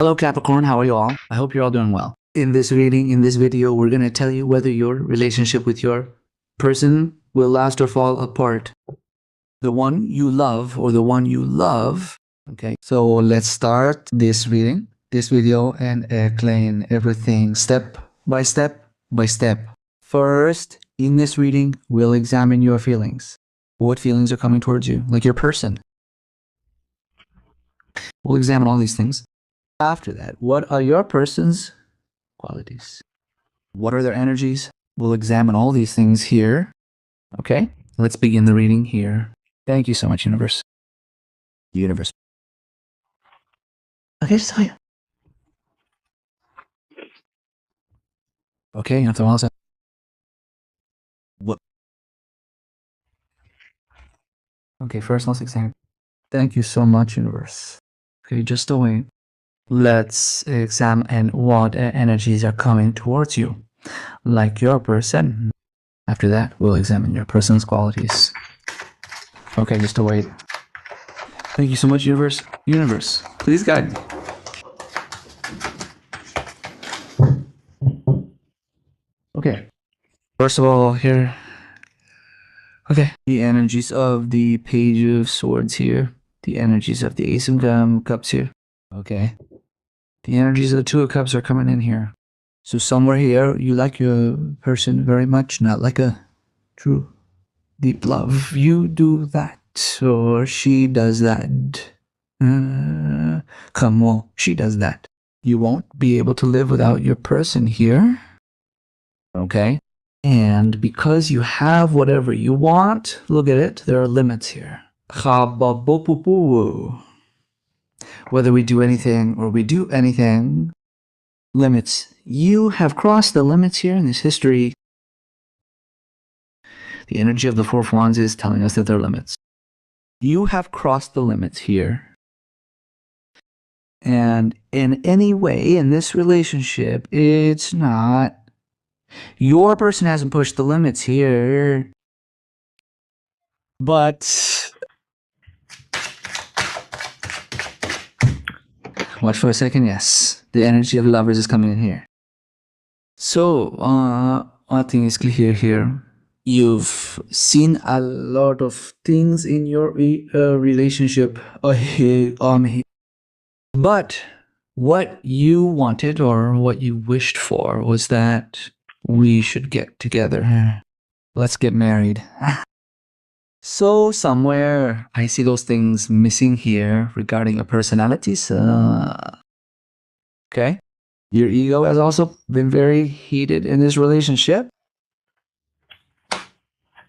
Hello Capricorn, how are you all? I hope you're all doing well. In this video, we're going to tell you whether your relationship with your person will last or fall apart. The one you love or the one you love. Okay, so let's start this video, and explain everything step by step by step. First, in this reading, we'll examine your feelings. What feelings are coming towards you, like your person. We'll examine all these things. After that, what are your person's qualities? What are their energies? We'll examine all these things here. Okay, let's begin the reading here. Thank you so much, universe. Universe. Okay, just tell you. Okay, you have to all set. What? Okay, first let's examine. Thank you so much, universe. Okay, just wait. Let's examine what energies are coming towards you, like your person. After that, we'll examine your person's qualities. Okay, just wait. Thank you so much, universe. Universe, please guide me. Okay. First of all, here. Okay. The energies of the Page of Swords here. The energies of the Ace of Cups here. Okay. The energies of the Two of Cups are coming in here. So somewhere here, you like your person very much, not like a true deep love. You do that, or she does that. Come on, she does that. You won't be able to live without your person here. Okay? And because you have whatever you want, look at it, there are limits here. Whether we do anything or we do anything, limits. You have crossed the limits here in this history. The energy of the Four of Wands is telling us that there are limits. You have crossed the limits here. And in any way in this relationship, it's not. Your person hasn't pushed the limits here. But watch for a second, yes. The energy of lovers is coming in here. So, one thing is clear here. You've seen a lot of things in your relationship. But what you wanted or what you wished for was that we should get together. Let's get married. So somewhere I see those things missing here regarding your personalities. Okay. Your ego has also been very heated in this relationship.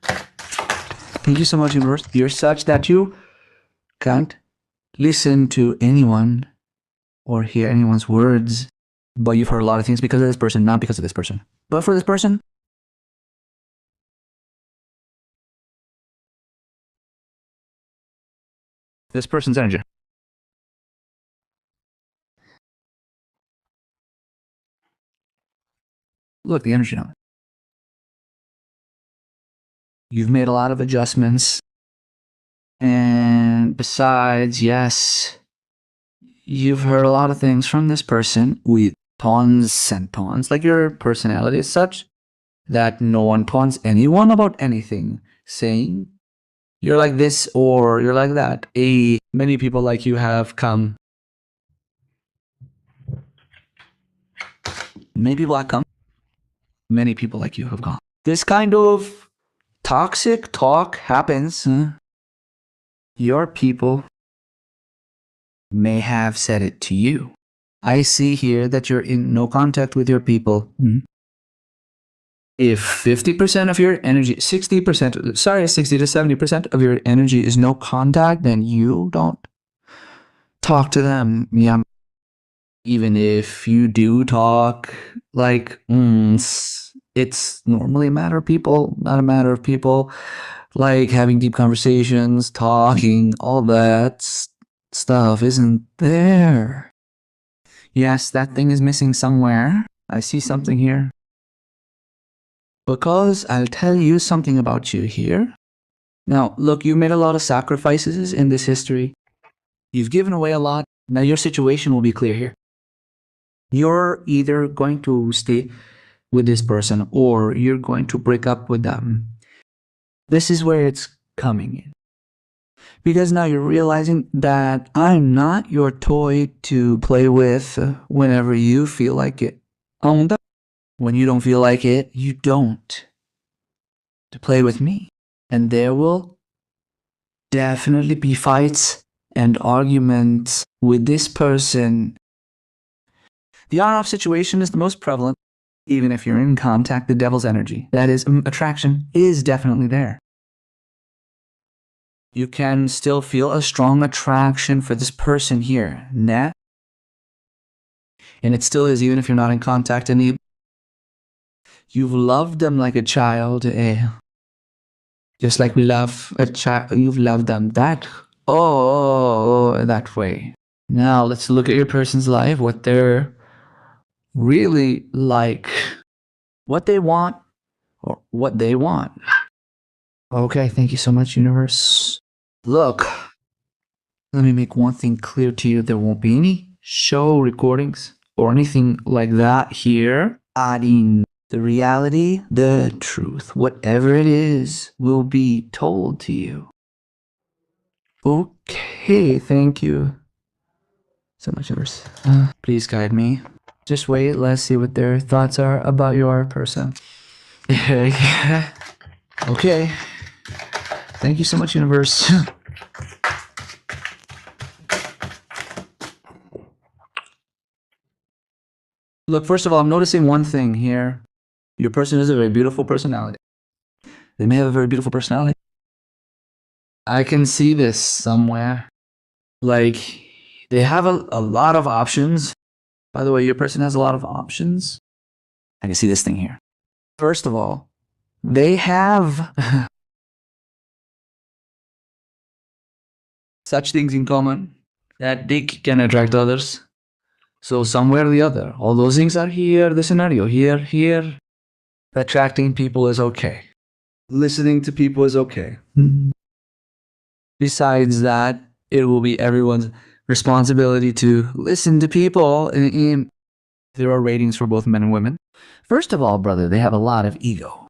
Thank you so much, universe. You're such that you can't listen to anyone or hear anyone's words, but you've heard a lot of things because of this person, not because of this person. But for this person, this person's energy. Look, the energy on it. You've made a lot of adjustments. And besides, yes, you've heard a lot of things from this person with tons and tons. Like your personality is such that no one taunts anyone about anything, saying you're like this or you're like that. Many people like you have come. Many people have come. Many people like you have gone. This kind of toxic talk happens. Your people may have said it to you. I see here that you're in no contact with your people. If 50% of your energy, 60 to 70% of your energy is no contact, then you don't talk to them. Yeah. Even if you do talk, like, it's normally a matter of people, not a matter of people. Like having deep conversations, talking, all that stuff isn't there. Yes, that thing is missing somewhere. I see something here. Because I'll tell you something about you here. Now, look, you made a lot of sacrifices in this history. You've given away a lot. Now your situation will be clear here. You're either going to stay with this person or you're going to break up with them. This is where it's coming in. Because now you're realizing that I'm not your toy to play with whenever you feel like it. When you don't feel like it, you don't. To play with me. And there will definitely be fights and arguments with this person. The on-off situation is the most prevalent. Even if you're in contact, the devil's energy, that is, attraction, is definitely there. You can still feel a strong attraction for this person here, nah? And it still is, even if you're not in contact, and you've loved them like a child, just like we love a child. You've loved them that that way. Now let's look at your person's life, what they're really like, what they want, or what they want. Okay, thank you so much, universe. Look, let me make one thing clear to you. There won't be any show recordings or anything like that here. Adding the reality, the truth, whatever it is, will be told to you. Okay, thank you so much, universe. Please guide me. Just wait, let's see what their thoughts are about your person. Okay. Thank you so much, universe. Look, first of all, I'm noticing one thing here. Your person has a very beautiful personality. They may have a very beautiful personality. I can see this somewhere. Like, they have a lot of options. By the way, your person has a lot of options. I can see this thing here. First of all, they have such things in common that they can attract others. So somewhere or the other, all those things are here, the scenario, here. Attracting people is okay. Listening to people is okay. Besides that, it will be everyone's responsibility to listen to people. And there are ratings for both men and women. First of all, brother, they have a lot of ego.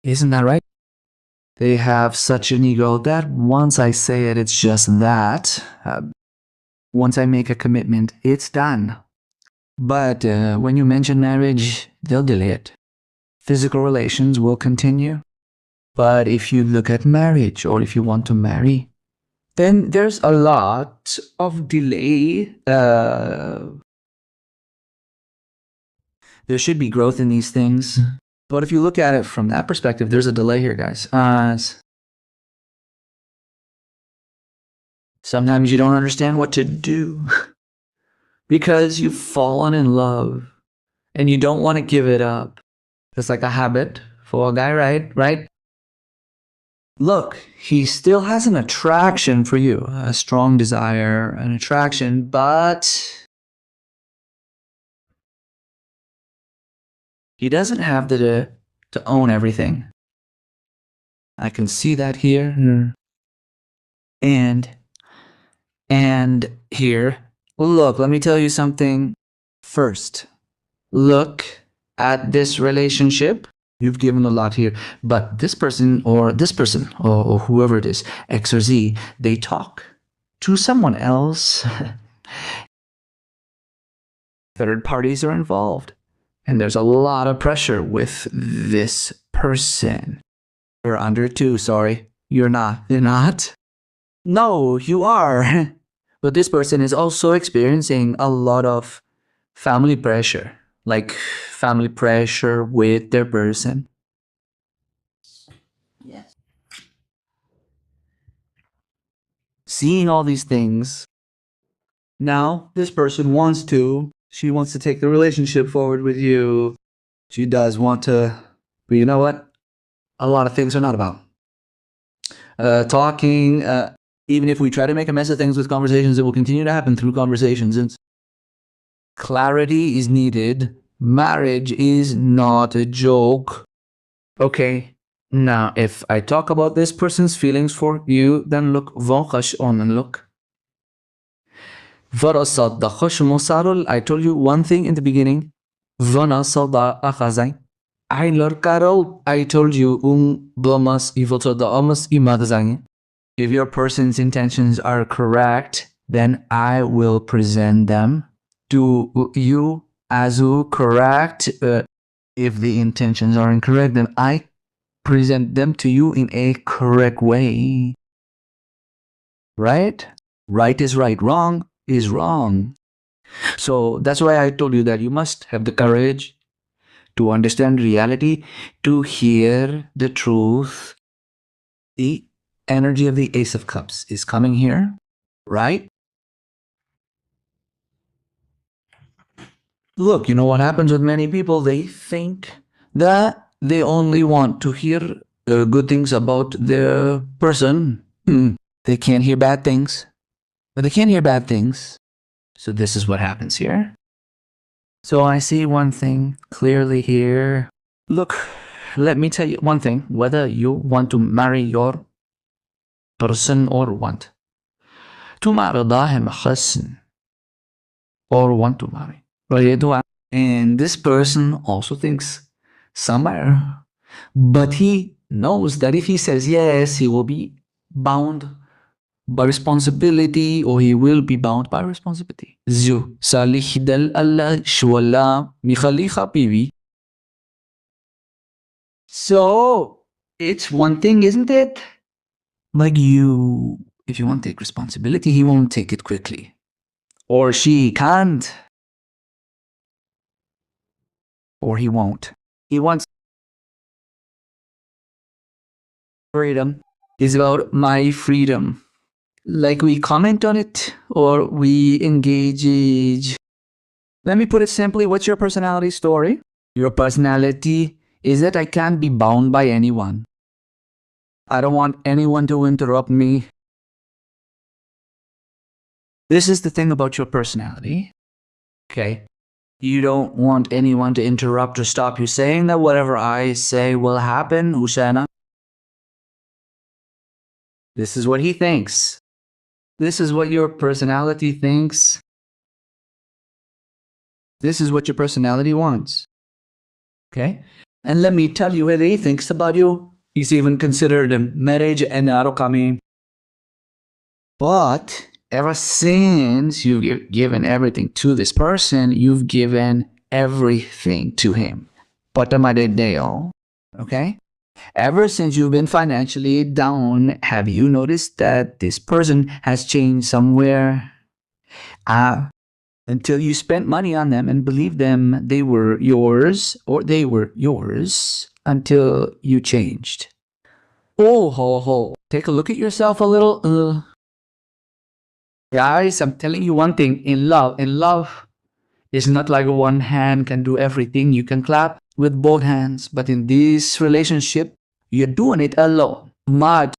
Isn't that right? They have such an ego that once I say it, it's just that. Once I make a commitment, it's done. But when you mention marriage, they'll delay it. Physical relations will continue. But if you look at marriage, or if you want to marry, then there's a lot of delay. There should be growth in these things. But if you look at it from that perspective, there's a delay here, guys. Sometimes you don't understand what to do because you've fallen in love and you don't want to give it up. It's like a habit for a guy, right? Look, he still has an attraction for you, a strong desire, an attraction, but he doesn't have to own everything. I can see that here. And here. Look, let me tell you something. First, look at this relationship. You've given a lot here, but this person or whoever it is, X or Z, they talk to someone else. Third parties are involved, and there's a lot of pressure with this person. You're under two, sorry. You're not. You're not? No, you are. But this person is also experiencing a lot of family pressure. Like family pressure with their person. Yes. Seeing all these things. Now, this person she wants to take the relationship forward with you. She does want to, but you know what? A lot of things are not about talking. Even if we try to make a mess of things with conversations, it will continue to happen through conversations. And clarity is needed. Marriage is not a joke. Okay, now if I talk about this person's feelings for you, then look, focus on and look. I told you one thing in the beginning. I told you if your person's intentions are correct, then I will present them to you as correct. If the intentions are incorrect, then I present them to you in a correct way. Right? Right is right, wrong is wrong. So that's why I told you that you must have the courage to understand reality, to hear the truth. The energy of the Ace of Cups is coming here, right? Look, you know what happens with many people? They think that they only want to hear good things about their person. They can't hear bad things. But they can't hear bad things. So this is what happens here. So I see one thing clearly here. Look, let me tell you one thing. Whether you want to marry your person or want to marry or want to marry. And this person also thinks somewhere, but he knows that if he says yes, he will be bound by responsibility, or he will be bound by responsibility. Zu salih dal Allah shwala mikhaliha pivi. So it's one thing, isn't it? Like you, if you want to take responsibility, he won't take it quickly. Or she can't. Or he won't. He wants freedom. It's about my freedom. Like we comment on it or we engage. Let me put it simply. What's your personality story? Your personality is that I can't be bound by anyone. I don't want anyone to interrupt me. This is the thing about your personality. Okay. You don't want anyone to interrupt or stop you saying that whatever I say will happen, Usana. This is what he thinks. This is what your personality thinks. This is what your personality wants. Okay? And let me tell you what he thinks about you. He's even considered a marriage and arokami. But ever since you've given everything to this person, you've given everything to him. Patamadedeo. Okay? Ever since you've been financially down, have you noticed that this person has changed somewhere? Until you spent money on them and believed them they were yours, or they were yours, until you changed. Oh, ho, ho. Take a look at yourself a little. Guys, I'm telling you one thing. In love is not like one hand can do everything. You can clap with both hands. But in this relationship, you're doing it alone. Mad.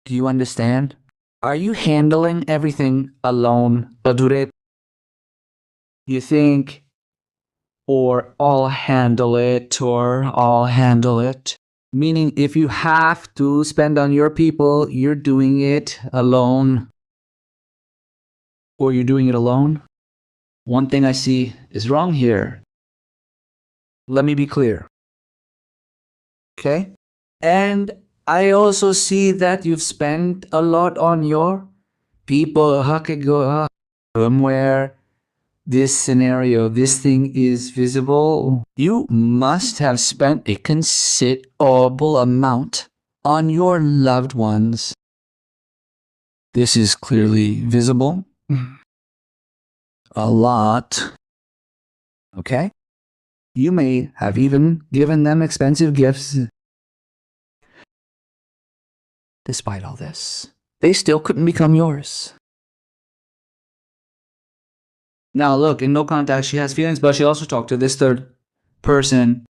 Do you understand? Are you handling everything alone? You think, or I'll handle it, or I'll handle it. Meaning, if you have to spend on your people, you're doing it alone. Or you're doing it alone. One thing I see is wrong here. Let me be clear. Okay? And I also see that you've spent a lot on your people. Where this scenario, this thing is visible, you must have spent a considerable amount on your loved ones. This is clearly visible. A lot. Okay? You may have even given them expensive gifts. Despite all this, they still couldn't become yours. Now look, in no contact, she has feelings, but she also talked to this third person.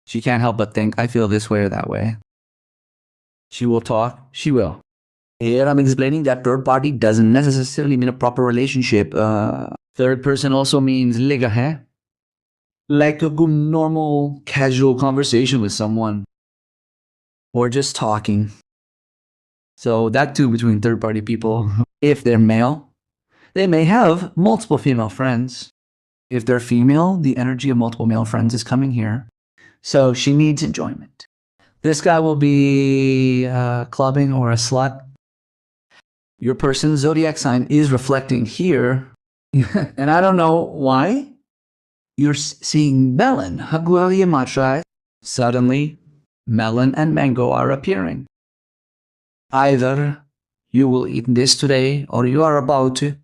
She can't help but think, I feel this way or that way. She will talk, she will. Here I'm explaining that third party doesn't necessarily mean a proper relationship. Third person also means liga, like a good normal casual conversation with someone or just talking. So that too between third party people. If they're male, they may have multiple female friends. If they're female, the energy of multiple male friends is coming here. So she needs enjoyment. This guy will be clubbing or a slut. Your person's zodiac sign is reflecting here. And I don't know why. You're seeing melon. Suddenly, melon and mango are appearing. Either you will eat this today, or you are about to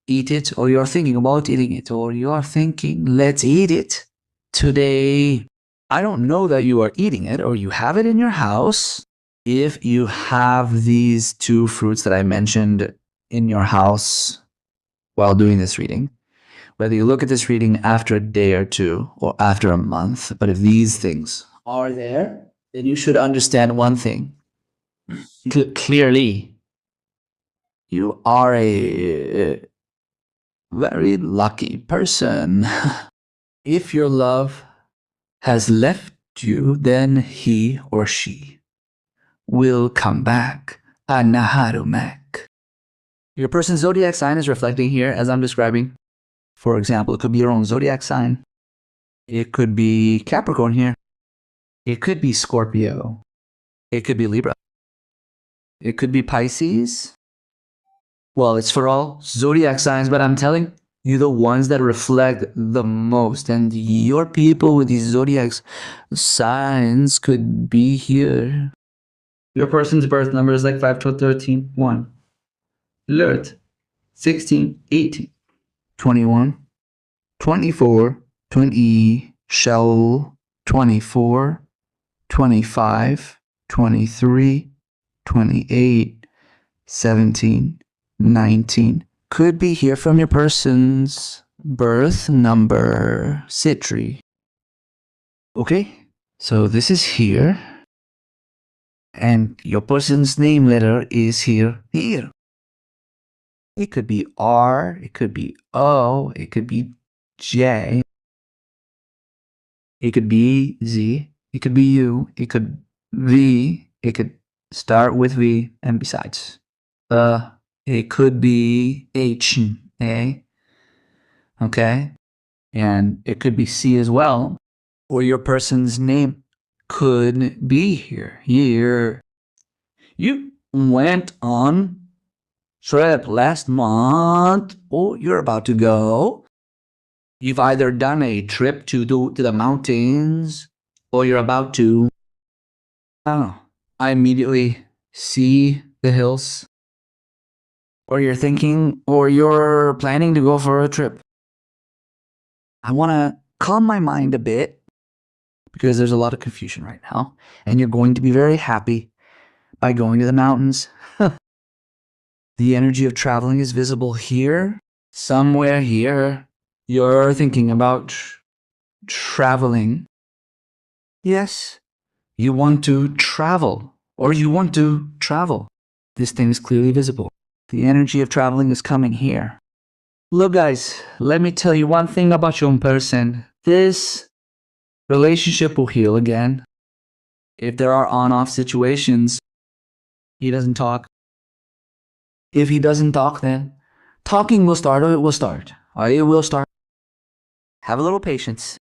eat it, or you're thinking about eating it, or you are thinking, let's eat it today. I don't know that you are eating it or you have it in your house. If you have these two fruits that I mentioned in your house while doing this reading, whether you look at this reading after a day or two or after a month, but if these things are there, then you should understand one thing. Clearly, you are a very lucky person. If your love has left you, then he or she will come back. Anaharumek. Your person's zodiac sign is reflecting here as I'm describing. For example, it could be your own zodiac sign. It could be Capricorn here. It could be Scorpio. It could be Libra. It could be Pisces. Well, it's for all zodiac signs, but I'm telling you the ones that reflect the most. And your people with these zodiac signs could be here. Your person's birth number is like 5, 12, 13, 1. Alert. 16, 18, 21, 24, 20, shell, 24, 25, 23, 28, 17, 19. Could be here from your person's birth number, Citri. Okay, so this is here. And your person's name letter is here. It could be R, it could be O, it could be J, it could be Z, it could be U, it could V, it could start with V and besides. It could be H, A, okay? And it could be C as well. Or your person's name could be here. You went on trip last month, or you're about to go. You've either done a trip to the mountains, or you're about to. I don't know. I immediately see the hills. Or you're thinking, or you're planning to go for a trip. I want to calm my mind a bit because there's a lot of confusion right now, and you're going to be very happy by going to the mountains. The energy of traveling is visible here, somewhere here. You're thinking about traveling. Yes, you want to travel, or you want to travel. This thing is clearly visible. The energy of traveling is coming here. Look, guys, let me tell you one thing about your own person. This relationship will heal again. If there are on-off situations, he doesn't talk. If he doesn't talk, then talking will start, or it will start. Or it will start. Have a little patience.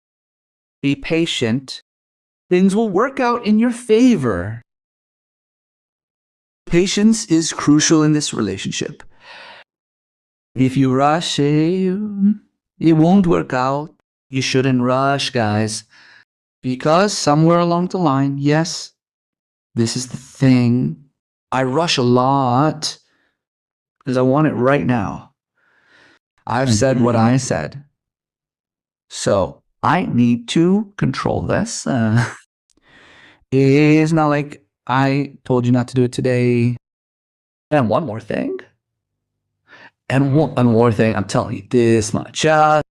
Be patient. Things will work out in your favor. Patience is crucial in this relationship. If you rush, it won't work out. You shouldn't rush, guys. Because somewhere along the line, yes, this is the thing. I rush a lot because I want it right now. I've said what I said. So I need to control this. It's not like I told you not to do it today. And one more thing. And one more thing, I'm telling you this much.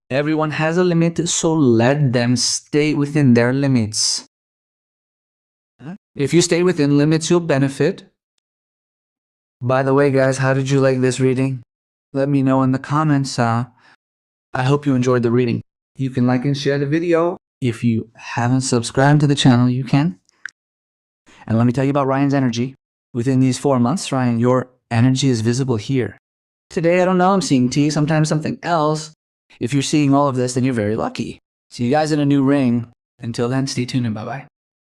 Everyone has a limit, so let them stay within their limits. If you stay within limits, you'll benefit. By the way, guys, how did you like this reading? Let me know in the comments. I hope you enjoyed the reading. You can like and share the video. If you haven't subscribed to the channel, you can. And let me tell you about Ryan's energy. Within these 4 months, Ryan, your energy is visible here. Today, I don't know, I'm seeing T, sometimes something else. If you're seeing all of this, then you're very lucky. See you guys in a new ring. Until then, stay tuned and bye-bye.